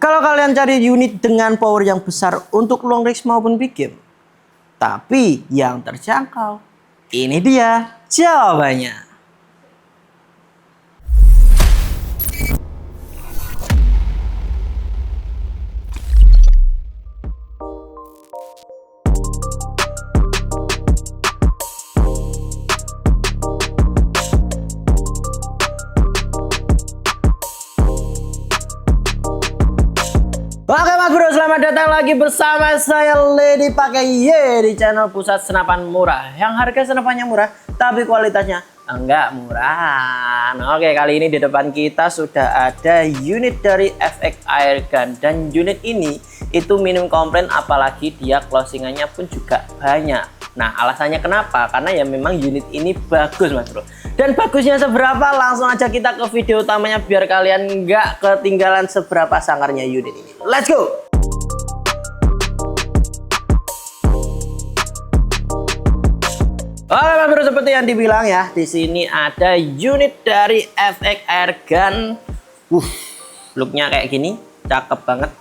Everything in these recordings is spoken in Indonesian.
Kalau kalian cari unit dengan power yang besar untuk long range maupun big game, tapi yang terjangkau, ini dia jawabannya. Oke Mas Bro, selamat datang lagi bersama saya Lady pakai Y di channel Pusat Senapan Murah. Yang harga senapannya murah, tapi kualitasnya enggak murah. Nah, oke, kali ini di depan kita sudah ada unit dari FX Airgun. Dan unit ini itu minim komplain, apalagi dia closingannya pun juga banyak. Nah, alasannya kenapa? Karena ya memang unit ini bagus Mas Bro. Dan bagusnya seberapa? Langsung aja kita ke video utamanya biar kalian nggak ketinggalan seberapa sangarnya unit ini. Let's go! Oke Mas Bro, seperti yang dibilang ya, di sini ada unit dari FX Airgun. Looknya kayak gini, cakep banget.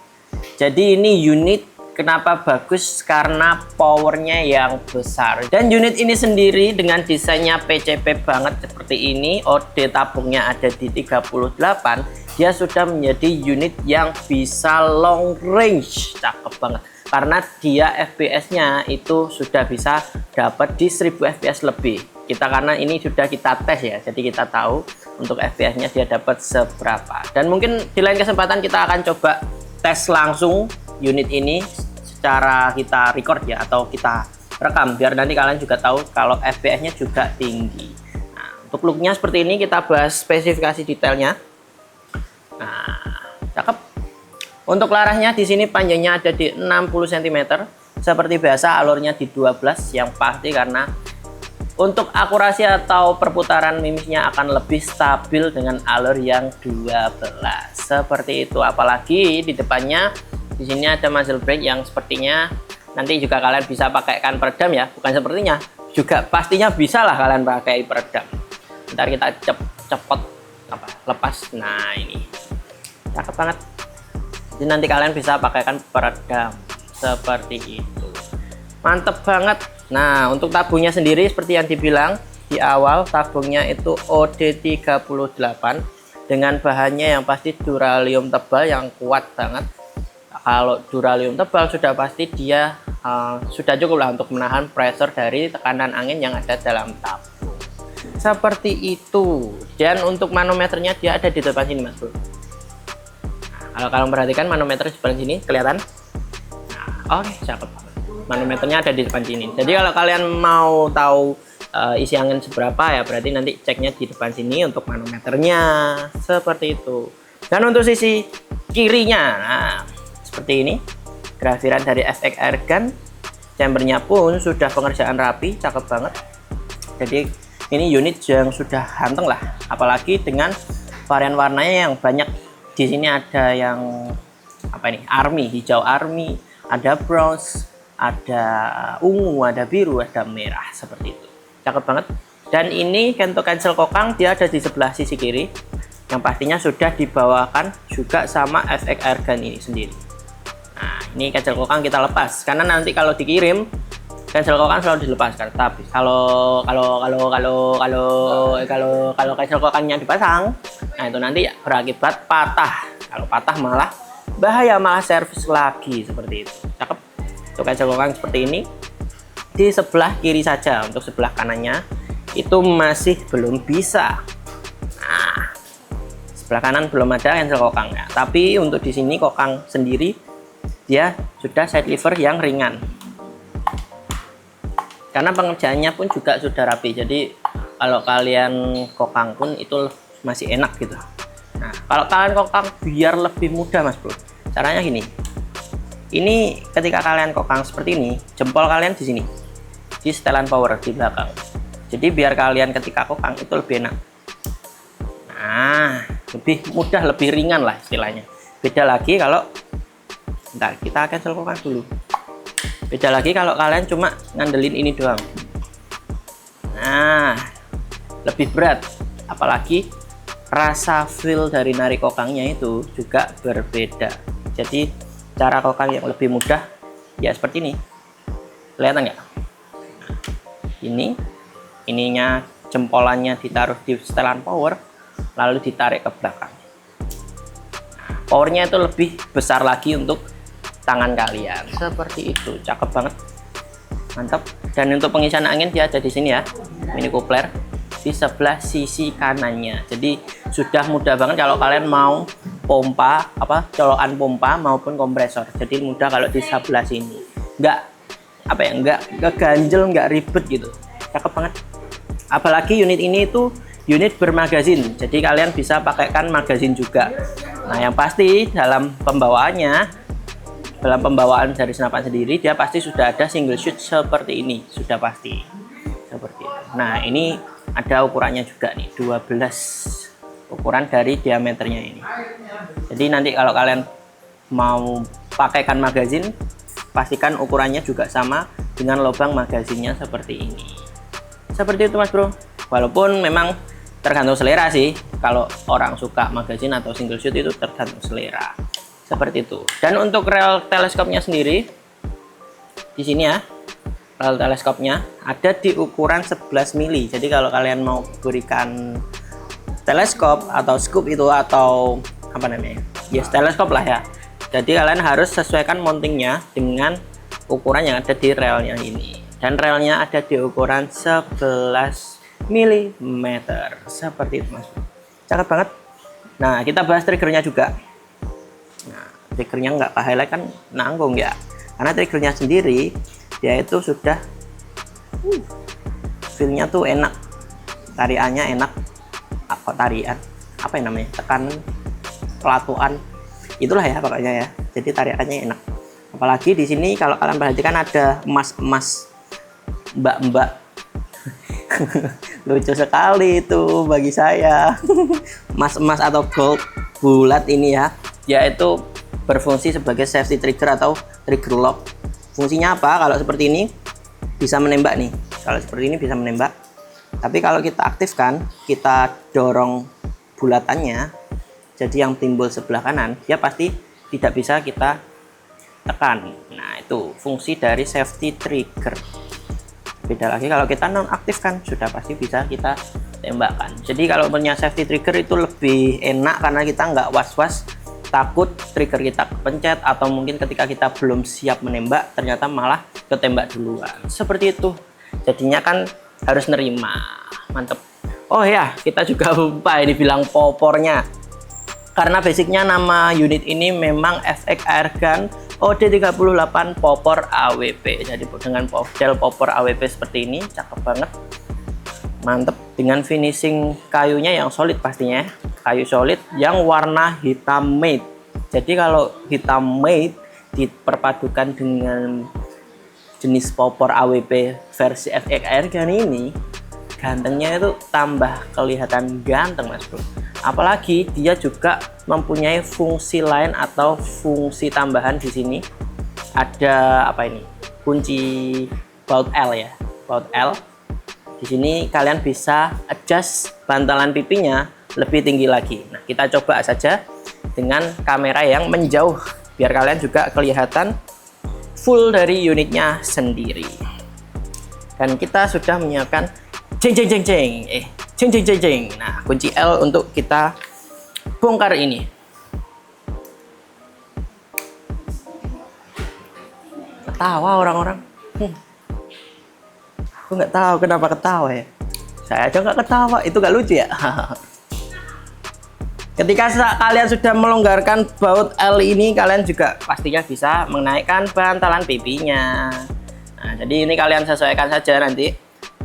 Jadi ini unit kenapa bagus? Karena powernya yang besar. Dan unit ini sendiri dengan desainnya PCP banget seperti ini, OD tabungnya ada di 38, dia sudah menjadi unit yang bisa long range. Cakep banget. Karena dia FPS-nya itu sudah bisa dapat di 1000 FPS lebih. Karena ini sudah kita tes ya, jadi kita tahu untuk FPS-nya dia dapat seberapa. Dan mungkin di lain kesempatan kita akan coba tes langsung unit ini secara kita record ya, atau kita rekam biar nanti kalian juga tahu kalau FPS-nya juga tinggi. Nah, untuk looknya seperti ini, kita bahas spesifikasi detailnya. Nah, cakep. Untuk larasnya di sini panjangnya ada di 60 cm. Seperti biasa alurnya di 12 yang pasti, karena untuk akurasi atau perputaran mimisnya akan lebih stabil dengan alur yang 12. Seperti itu. Apalagi di depannya di sini ada muzzle brake yang sepertinya nanti juga kalian bisa pakaikan peredam ya. Bukan sepertinya, juga pastinya bisa lah kalian pakai peredam. Ntar kita cepot lepas. Nah, ini cakep banget. Jadi nanti kalian bisa pakaikan peredam seperti itu. Mantep banget. Nah, untuk tabungnya sendiri seperti yang dibilang di awal, tabungnya itu OD38 dengan bahannya yang pasti duralium tebal yang kuat banget. Kalau duralium tebal sudah pasti dia sudah cukup lah untuk menahan pressure dari tekanan angin yang ada dalam tabung. Seperti itu. Dan untuk manometernya dia ada di depan sini Mas Bro. Kalau kalian perhatikan manometer di depan sini kelihatan. Nah, oke, cakep. Manometernya ada di depan sini. Jadi kalau kalian mau tahu isi angin seberapa ya, berarti nanti ceknya di depan sini untuk manometernya. Seperti itu. Dan untuk sisi kirinya, nah, seperti ini. Grafiran dari FX Airgun. Chambernya pun sudah pengerjaan rapi, cakep banget. Jadi ini unit yang sudah ganteng lah. Apalagi dengan varian warnanya yang banyak. Di sini ada yang apa ini? Army, hijau army, ada bronze, ada ungu, ada biru, ada merah, seperti itu. Cakep banget. Dan ini kento cancel kokang dia ada di sebelah sisi kiri, yang pastinya sudah dibawakan juga sama FX Airgun ini sendiri. Nah, ini cancel kokang kita lepas karena nanti kalau dikirim cancel kokang selalu dilepaskan. Tapi kalau cancel kokangnya dipasang, nah itu nanti berakibat patah. Kalau patah malah bahaya, malah servis lagi seperti itu. Cakep. Untuk cancel kokang seperti ini di sebelah kiri saja. Untuk sebelah kanannya itu masih belum bisa. Nah, sebelah kanan belum ada cancel kokangnya. Tapi untuk di sini kokang sendiri dia sudah side lever yang ringan. Karena pengerjaannya pun juga sudah rapi, jadi kalau kalian kokang pun itu masih enak gitu. Nah, kalau kalian kokang biar lebih mudah Mas Bro, caranya gini. Ini ketika kalian kokang seperti ini, jempol kalian di sini, di setelan power di belakang. Jadi biar kalian ketika kokang itu lebih enak. Nah, lebih mudah, lebih ringan lah istilahnya. Beda lagi kalau, bentar, kita cancel kokang dulu. Beda lagi kalau kalian cuma ngandelin ini doang. Nah, lebih berat. Apalagi rasa feel dari narik kokangnya itu juga berbeda. Jadi cara kokang yang lebih mudah ya seperti ini. Kelihatan nggak? Ininya jempolannya ditaruh di setelan power, lalu ditarik ke belakang. Powernya itu lebih besar lagi untuk tangan kalian. Seperti itu, cakep banget, mantap. Dan untuk pengisian angin dia ada di sini ya, mini coupler di sebelah sisi kanannya. Jadi sudah mudah banget kalau kalian mau pompa, colokan pompa maupun kompresor. Jadi mudah kalau di sebelah sini. Nggak ganjel, nggak ribet gitu. Cakep banget. Apalagi unit ini itu unit bermagazin. Jadi kalian bisa pakaikan magazin juga. Nah, yang pasti dalam pembawaan dari senapan sendiri dia pasti sudah ada single shoot seperti ini, sudah pasti seperti itu. Nah, ini ada ukurannya juga nih, 12 ukuran dari diameternya ini. Jadi nanti kalau kalian mau pakaikan magazin, pastikan ukurannya juga sama dengan lubang magazinnya seperti ini. Seperti itu Mas Bro. Walaupun memang tergantung selera sih, kalau orang suka magazin atau single shoot itu tergantung selera. Seperti itu. Dan untuk rel teleskopnya sendiri di sini ya, rel teleskopnya ada di ukuran 11 mili. Jadi kalau kalian mau berikan teleskop atau scope itu, atau apa namanya, yes, teleskop lah ya, jadi kalian harus sesuaikan mountingnya dengan ukuran yang ada di relnya ini. Dan relnya ada di ukuran 11 mm. Seperti itu Mas. Cakep banget. Nah, kita bahas triggernya juga. Nah, triggernya nggak highlight kan nanggung ya, karena triggernya sendiri dia itu sudah feelnya tuh enak, tariannya enak. Tarian apa yang namanya, tekanan, pelatuan, itulah ya pokoknya ya. Jadi tariannya enak. Apalagi di sini kalau kalian perhatikan ada emas-emas, mbak-mbak. Lucu sekali itu bagi saya. Emas-emas atau gold bulat ini ya, yaitu berfungsi sebagai safety trigger atau trigger lock. Fungsinya apa? Kalau seperti ini bisa menembak nih, kalau seperti ini bisa menembak. Tapi kalau kita aktifkan, kita dorong bulatannya, jadi yang timbul sebelah kanan, dia pasti tidak bisa kita tekan. Nah, itu fungsi dari safety trigger. Beda lagi kalau kita nonaktifkan, sudah pasti bisa kita tembakkan. Jadi kalau punya safety trigger itu lebih enak, karena kita nggak was-was takut trigger kita kepencet, atau mungkin ketika kita belum siap menembak ternyata malah ketembak duluan. Seperti itu. Jadinya kan harus nerima. Mantep. Oh ya, kita juga lupa ini bilang popornya. Karena basicnya nama unit ini memang FX Airgun OD38 popor AWP. Jadi dengan model popor AWP seperti ini, cakep banget. Mantep, dengan finishing kayunya yang solid pastinya. Kayu solid yang warna hitam matte. Jadi kalau hitam matte diperpadukan dengan jenis popor AWP versi FX Airgun ini, gantengnya itu tambah kelihatan ganteng Mas Bro. Apalagi dia juga mempunyai fungsi lain atau fungsi tambahan di sini. Ada apa ini? Kunci baut L ya, baut L. Di sini kalian bisa adjust bantalan pipinya lebih tinggi lagi. Nah, kita coba saja dengan kamera yang menjauh biar kalian juga kelihatan full dari unitnya sendiri. Dan kita sudah menyiapkan Nah, kunci L untuk kita bongkar ini. Ketawa orang-orang. Aku nggak tahu kenapa ketawa ya. Saya aja nggak ketawa, itu nggak lucu ya. Ketika kalian sudah melonggarkan baut L ini, kalian juga pastinya bisa menaikkan bantalan pipinya. Nah, jadi ini kalian sesuaikan saja nanti.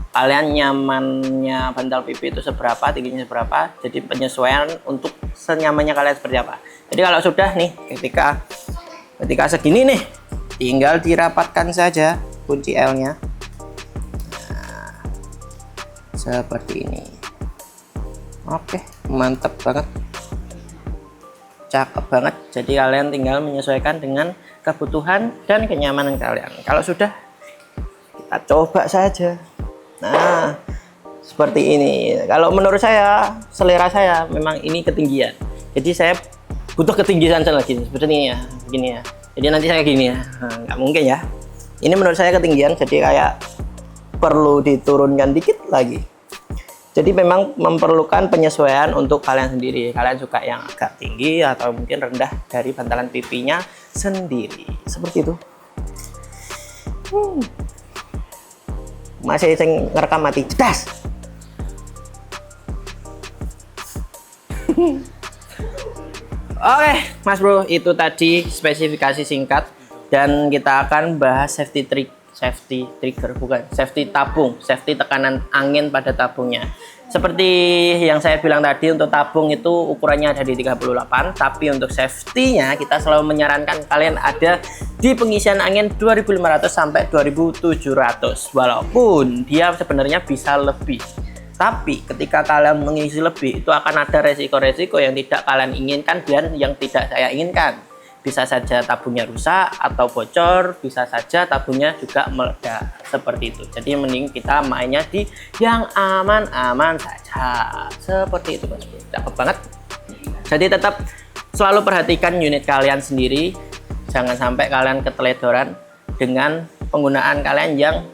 Kalian nyamannya bantal pipi itu seberapa, tingginya seberapa. Jadi penyesuaian untuk senyamannya kalian seperti apa. Jadi kalau sudah nih, ketika segini nih, tinggal dirapatkan saja kunci L-nya. Nah, seperti ini. Oke, mantap banget. Cakep banget. Jadi kalian tinggal menyesuaikan dengan kebutuhan dan kenyamanan kalian. Kalau sudah, kita coba saja. Nah, seperti ini. Kalau menurut saya, selera saya memang ini ketinggian. Jadi saya butuh ketinggian lagi seperti ini ya, begini ya. Jadi nanti saya gini ya, nah, nggak mungkin ya. Ini menurut saya ketinggian, jadi kayak perlu diturunkan dikit lagi. Jadi memang memerlukan penyesuaian untuk kalian sendiri. Kalian suka yang agak tinggi atau mungkin rendah dari bantalan pipinya sendiri. Seperti itu. Masih sing ngerekam mati. Cedas. Oke, Mas Bro, itu tadi spesifikasi singkat dan kita akan bahas safety tabung, safety tekanan angin pada tabungnya. Seperti yang saya bilang tadi, untuk tabung itu ukurannya ada di 38, tapi untuk safety-nya kita selalu menyarankan kalian ada di pengisian angin 2500 sampai 2700, walaupun dia sebenarnya bisa lebih. Tapi ketika kalian mengisi lebih, itu akan ada resiko-resiko yang tidak kalian inginkan dan yang tidak saya inginkan. Bisa saja tabungnya rusak atau bocor, bisa saja tabungnya juga meledak, seperti itu. Jadi mending kita mainnya di yang aman-aman saja, seperti itu Mas Bro. Cakep banget. Jadi tetap selalu perhatikan unit kalian sendiri, jangan sampai kalian keteledoran dengan penggunaan kalian yang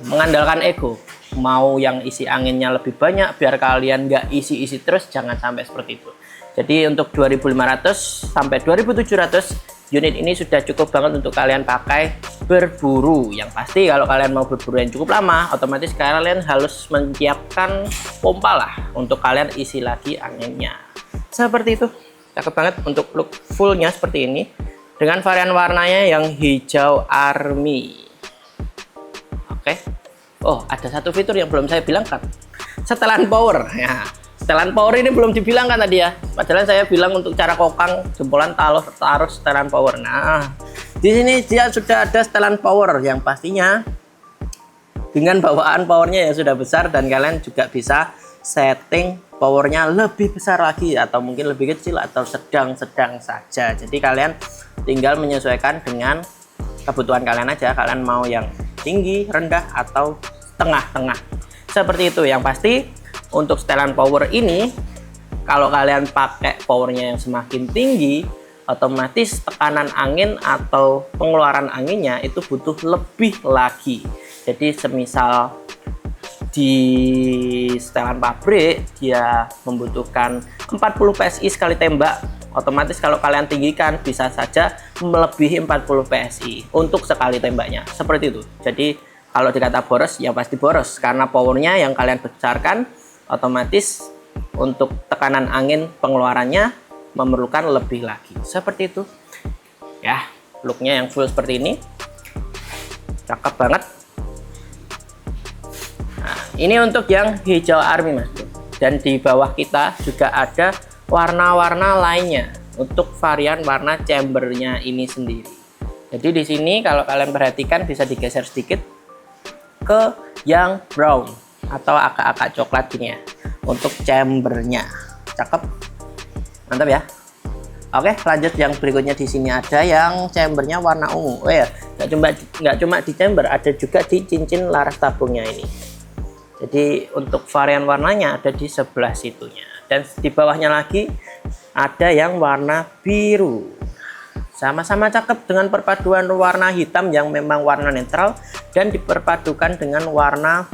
mengandalkan ego. Mau yang isi anginnya lebih banyak biar kalian nggak isi-isi terus, jangan sampai seperti itu. Jadi untuk 2500 sampai 2700 unit ini sudah cukup banget untuk kalian pakai berburu. Yang pasti kalau kalian mau berburu yang cukup lama, otomatis kalian harus menyiapkan pompa lah untuk kalian isi lagi anginnya. Seperti itu. Cakep banget untuk look fullnya seperti ini dengan varian warnanya yang hijau army. Oke. Oh, ada satu fitur yang belum saya bilang kan, setelan power ya. Setelan power ini belum dibilangkan tadi ya. Padahal saya bilang untuk cara kokang jempolan taruh setelan power. Nah, di sini dia sudah ada setelan power yang pastinya dengan bawaan powernya yang sudah besar, dan kalian juga bisa setting powernya lebih besar lagi atau mungkin lebih kecil atau sedang-sedang saja. Jadi kalian tinggal menyesuaikan dengan kebutuhan kalian aja. Kalian mau yang tinggi, rendah atau tengah-tengah. Seperti itu. Yang pasti untuk setelan power ini, kalau kalian pakai powernya yang semakin tinggi, otomatis tekanan angin atau pengeluaran anginnya itu butuh lebih lagi. Jadi semisal di setelan pabrik dia membutuhkan 40 PSI sekali tembak, otomatis kalau kalian tinggikan bisa saja melebihi 40 PSI untuk sekali tembaknya. Seperti itu. Jadi kalau dikata boros, ya pasti boros karena powernya yang kalian besarkan, otomatis untuk tekanan angin pengeluarannya memerlukan lebih lagi. Seperti itu ya, looknya yang full seperti ini, cakep banget. Nah, ini untuk yang hijau army Mas. Dan di bawah kita juga ada warna-warna lainnya untuk varian warna chambernya ini sendiri. Jadi di sini kalau kalian perhatikan bisa digeser sedikit ke yang brown atau agak-agak coklat gini ya untuk chambernya. Cakep, mantap ya. Oke, lanjut yang berikutnya. Di sini ada yang chambernya warna ungu. Oh ya, nggak cuma di chamber, ada juga di cincin laras tabungnya ini. Jadi untuk varian warnanya ada di sebelah situnya, dan di bawahnya lagi ada yang warna biru. Sama-sama cakep dengan perpaduan warna hitam yang memang warna netral dan diperpadukan dengan warna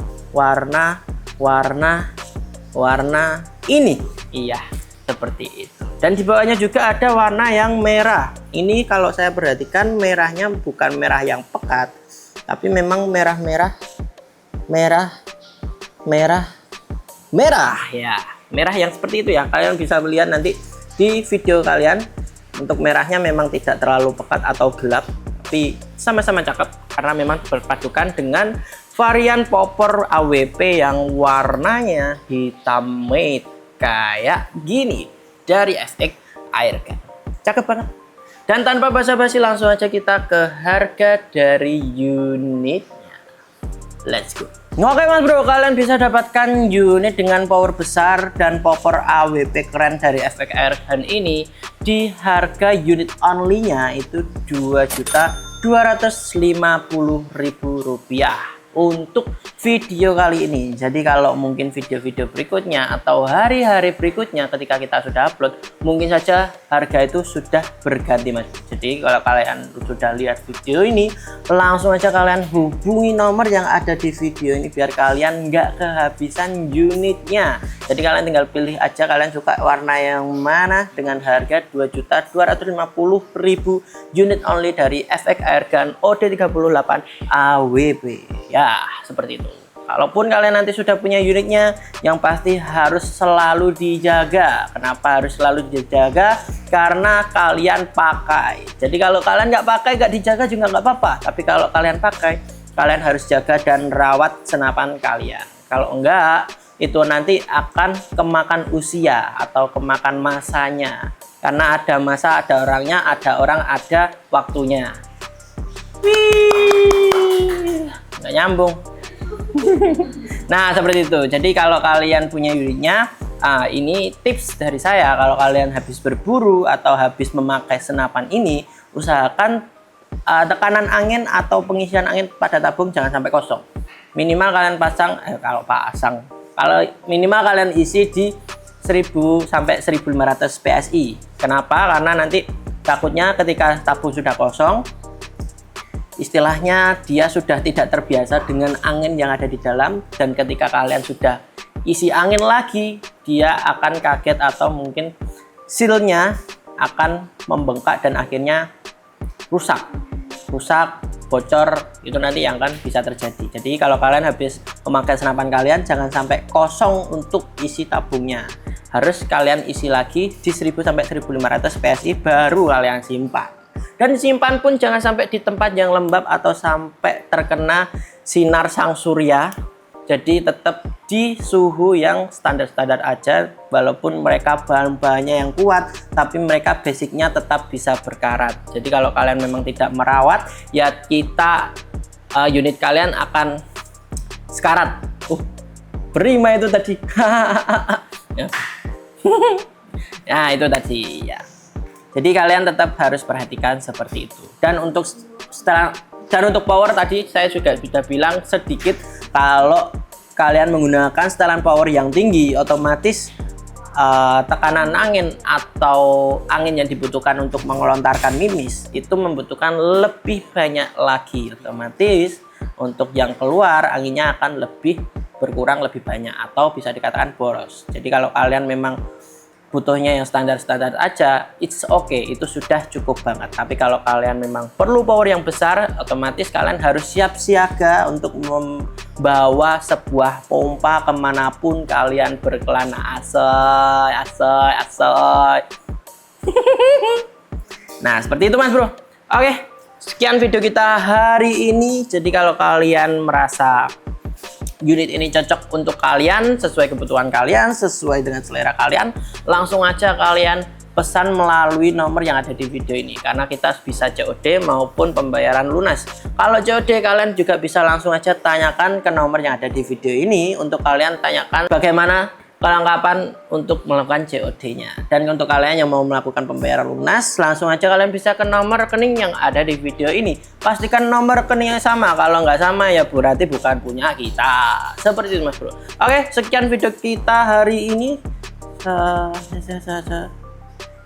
ini. Iya, seperti itu. Dan di bawahnya juga ada warna yang merah. Ini kalau saya perhatikan merahnya bukan merah yang pekat, tapi memang merah ya. Merah yang seperti itu ya. Kalian bisa melihat nanti di video kalian. Untuk merahnya memang tidak terlalu pekat atau gelap, tapi sama-sama cakep karena memang berpadukan dengan varian popper AWP yang warnanya hitam matte kayak gini dari FX Airgun. Cakep banget. Dan tanpa basa-basi langsung aja kita ke harga dari unitnya. Let's go. Oke Mas Bro, kalian bisa dapatkan unit dengan power besar dan popper AWP keren dari FX Airgun ini di harga unit only-nya itu Rp2.250.000. untuk video kali ini. Jadi kalau mungkin video-video berikutnya atau hari-hari berikutnya ketika kita sudah upload, mungkin saja harga itu sudah berganti Mas. Jadi kalau kalian sudah lihat video ini, langsung aja kalian hubungi nomor yang ada di video ini biar kalian nggak kehabisan unitnya. Jadi kalian tinggal pilih aja kalian suka warna yang mana dengan harga 2.250.000 unit only dari FX Airgun OD38 AWP. Ya, seperti itu. Kalaupun kalian nanti sudah punya unitnya, yang pasti harus selalu dijaga. Kenapa harus selalu dijaga? Karena kalian pakai. Jadi kalau kalian nggak pakai, nggak dijaga juga nggak apa-apa. Tapi kalau kalian pakai, kalian harus jaga dan rawat senapan kalian. Kalau enggak, itu nanti akan kemakan usia atau kemakan masanya. Karena ada masa, ada orangnya, ada orang, ada waktunya. Wih, nggak nyambung. Nah, seperti itu. Jadi kalau kalian punya unitnya, ini tips dari saya. Kalau kalian habis berburu atau habis memakai senapan ini, usahakan tekanan angin atau pengisian angin pada tabung jangan sampai kosong. Minimal kalian kalau minimal kalian isi di 1000 sampai 1500 PSI. Kenapa? Karena nanti takutnya ketika tabung sudah kosong, istilahnya dia sudah tidak terbiasa dengan angin yang ada di dalam, dan ketika kalian sudah isi angin lagi, dia akan kaget atau mungkin sealnya akan membengkak dan akhirnya rusak, bocor. Itu nanti yang akan bisa terjadi. Jadi kalau kalian habis memakai senapan kalian, jangan sampai kosong untuk isi tabungnya. Harus kalian isi lagi di 1000 sampai 1500 PSI baru kalian simpan. Dan simpan pun jangan sampai di tempat yang lembab atau sampai terkena sinar sang surya. Jadi tetap di suhu yang standar-standar aja, walaupun mereka bahan-bahannya yang kuat, tapi mereka basicnya tetap bisa berkarat. Jadi kalau kalian memang tidak merawat, ya unit kalian akan sekarat. Berima itu tadi. Ya itu tadi ya. Jadi kalian tetap harus perhatikan seperti itu. Dan untuk power tadi saya juga sudah bilang sedikit, kalau kalian menggunakan setelan power yang tinggi, otomatis tekanan angin atau angin yang dibutuhkan untuk mengelontarkan mimis itu membutuhkan lebih banyak lagi. Otomatis untuk yang keluar anginnya akan berkurang lebih banyak atau bisa dikatakan boros. Jadi kalau kalian memang butuhnya yang standar-standar aja, it's okay, itu sudah cukup banget. Tapi kalau kalian memang perlu power yang besar, otomatis kalian harus siap siaga untuk membawa sebuah pompa kemanapun kalian berkelana. Asoy. Nah, seperti itu Mas Bro. Oke, sekian video kita hari ini. Jadi kalau kalian merasa unit ini cocok untuk kalian, sesuai kebutuhan kalian, sesuai dengan selera kalian, langsung aja kalian pesan melalui nomor yang ada di video ini, karena kita bisa COD maupun pembayaran lunas. Kalau COD kalian juga bisa langsung aja tanyakan ke nomor yang ada di video ini untuk kalian tanyakan bagaimana kelengkapan untuk melakukan COD-nya. Dan untuk kalian yang mau melakukan pembayaran lunas, langsung aja kalian bisa ke nomor rekening yang ada di video ini. Pastikan nomor rekeningnya sama. Kalau nggak sama ya berarti bukan punya kita. Seperti itu Mas Bro. Oke, sekian video kita hari ini.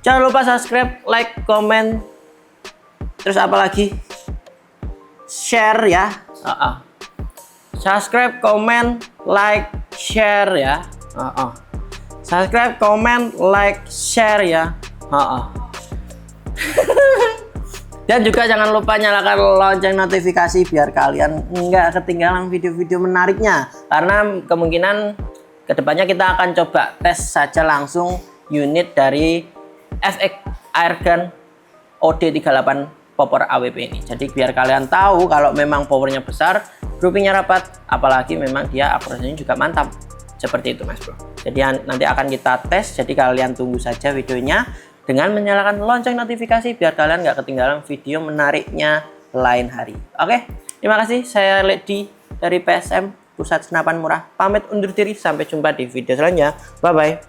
Jangan lupa subscribe, like, komen, terus apa lagi? Share ya. Subscribe, komen, like, share ya. Subscribe, comment, like, share ya. Dan juga jangan lupa nyalakan lonceng notifikasi biar kalian nggak ketinggalan video-video menariknya. Karena kemungkinan kedepannya kita akan coba tes saja langsung unit dari FX Airgun OD38 Popor AWP ini. Jadi biar kalian tahu kalau memang powernya besar, groupingnya rapat, apalagi memang dia akurasinya juga mantap. Seperti itu Mas Bro. Jadi nanti akan kita tes, jadi kalian tunggu saja videonya dengan menyalakan lonceng notifikasi biar kalian nggak ketinggalan video menariknya lain hari. Oke, terima kasih. Saya Ledi dari PSM Pusat Senapan Murah. Pamit undur diri, sampai jumpa di video selanjutnya. Bye bye.